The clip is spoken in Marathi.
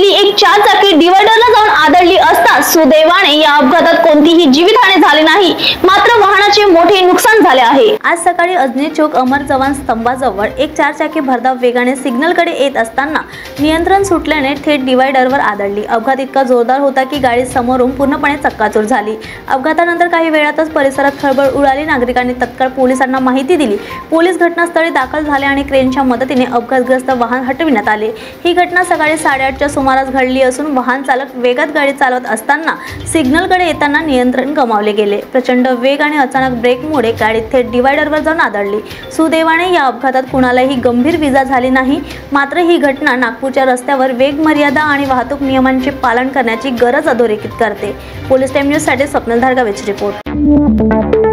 असलेली एक चारचाकी डिव्हायडरला जाऊन आदळली असता सुदैवाने या अपघातात कोणतीही जीवितहानी झाली नाही, मात्र वाहनाचे मोठे नुकसान झाले आहे। आज सकाळी अजनी चौक अमर जवान स्तंभाजवळ एक चारचाकी भरधाव वेगाने सिग्नलकडे येत असताना नियंत्रण सुटल्याने थेट डिव्हायडरवर आदळली। अपघात इतका जोरदार होता की गाडी समोरून पूर्णपणे चक्काचूर झाली। अपघातानंतर काही वेळातच परिसरात खळबळ उडाली। नागरिकांनी तत्काळ पोलिसांना माहिती दिली। पोलीस घटनास्थळी दाखल झाले आणि क्रेनच्या मदतीने अपघातग्रस्त वाहन हटविण्यात आले। ही घटना सकाळी 8:30च्या सुमारास घडली असून वाहन चालक वेगात गाडी चालवत असताना सिग्नलकडे येताना नियंत्रण गमावले गेले। प्रचंड वेग आणि अचानक ब्रेकमुळे गाडी थेट डिव्हायडरवर जाऊन आदळली। सुदैवाने या अपघातात कुणालाही गंभीर इजा झाली नाही, मात्र ही घटना नागपूरच्या रस्त्यावर वेग मर्यादा आणि वाहतूक नियमांचे पालन करण्याची गरज अधोरेखित करते। पोलीस टाइम न्यूज साठी स्वप्नील धारगावेची रिपोर्ट।